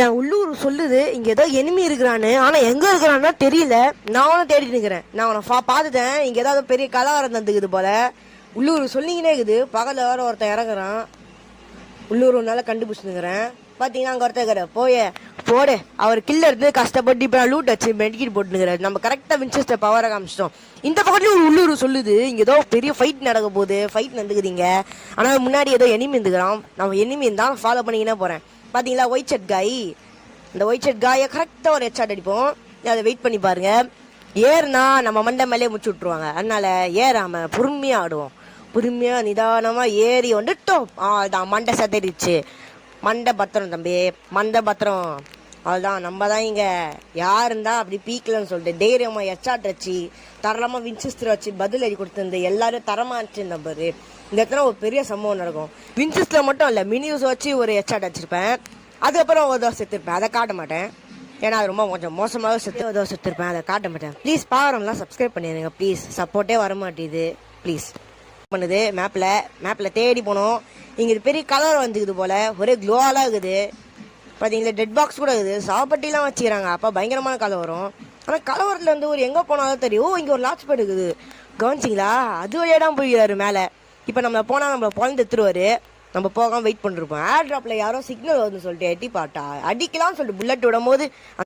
என் உள்ளூர் சொல்லுது இங்க ஏதோ எனிமி இருக்கிறான்னு. ஆனா எங்க இருக்கிறான்னா தெரியல. நானும் தேடிட்டு இருக்கிறேன். நான் அவனை பார்த்துட்டேன். இங்க ஏதாவது பெரிய கலவரம் தந்துக்குது போல. உள்ளூர் சொல்லிங்கன்னே இருக்குது. பகல வேற ஒருத்தன் இறங்குறான். உள்ளூர் ஒன்னால கண்டுபிடிச்சுக்கிறேன். பாத்தீங்கன்னா அங்க ஒருத்தர் இருக்கிற போடு அவர் கில்ல இருந்து கஷ்டப்பட்டு இப்ப லூட் வச்சு மெடிக்கிட் போட்டுக்கிறாரு. நம்ம கரெக்டா வின்செஸ்டர் பவரை காமிச்சிட்டோம். இந்த பக்கத்துலயும் ஒரு உள்ளூர் சொல்லுது இங்க ஏதோ பெரிய ஃபைட் நடக்க போகுது. ஃபைட் நடந்துக்குதுங்க. ஆனா முன்னாடி ஏதோ எனிமி இருந்துக்கிறான். நம்ம எனிமி இருந்தா ஃபாலோ பண்ணிக்கினே போறேன். பாத்தீங்களா ஒயிட் ஷர்ட் காய். இந்த ஒயிட் ஷர்ட் காயை கரெக்டா ஒரு ஹெட்ஷாட் அடிப்போம். அதை வெயிட் பண்ணி பாருங்க. ஏறுனா நம்ம மண்டை மேலே முடிச்சு விட்டுருவாங்க. அதனால ஏறாம பொறுமையா ஆடுவோம். பொறுமையா நிதானமா ஏறி வந்துட்டோம். அதான் மண்டை சதறிடுச்சு. மண்டை பத்திரம் தம்பி, மண்டை பத்திரம். அதுதான் நம்ம தான் இங்க யாருந்தா அப்படி பீக்கலன்னு சொல்லிட்டு தைரியமா ஹெட்ஷாட் வச்சு தரலாமா வின்செஸ்டர் வச்சு பதில் எழுதி கொடுத்துருந்து எல்லாரும் தரமா இருந்துச்சு பாரு. இந்த இடத்துல ஒரு பெரிய சம்பவம் நடக்கும். வின்செஸ்டர் மட்டும் இல்ல மினியூஸ் வச்சு ஒரு ஹெட்ஷாட் வச்சிருப்பேன். அதுக்கப்புறம் ஒரு தோசை செத்துருப்பேன். அதை காட்ட மாட்டேன். ஏன்னா அது ரொம்ப கொஞ்சம் மோசமாக செத்துருப்பேன். அதை காட்ட மாட்டேன். ப்ளீஸ் பாவரம்லாம் சப்ஸ்கிரைப் பண்ணிடுங்க ப்ளீஸ். சப்போர்ட்டே வர மாட்டேது ப்ளீஸ். பண்ணுது மேப்ல தேடி போனோம். இங்க பெரிய கலர் வந்துக்குது போல. ஒரே க்ளோவாலாம் இருக்குது. பார்த்தீங்களா டெட் பாக்ஸ் கூட இருக்குது. சாப்பட்டிலாம் வச்சுக்கிறாங்க. அப்போ பயங்கரமான கலர் வரும். ஆனால் கலவரத்தில் இருந்து ஒரு எங்கே போனாலும் தெரியும். இங்கே ஒரு லாட்ச் பேட் இருக்குது. கவனிச்சிங்களா? அது வழியாக போய்கிறாரு மேலே. இப்போ நம்ம போனால் நம்மளை குழந்தை எடுத்துருவாரு. நம்ம போகாமல் வெயிட் பண்ணிருப்போம். ஏர் ட்ராப்பில் யாரோ சிக்னல் வருதுன்னு சொல்லிட்டு எட்டி பாட்டா அடிக்கலாம்னு சொல்லிட்டு புல்லட் விடும் போது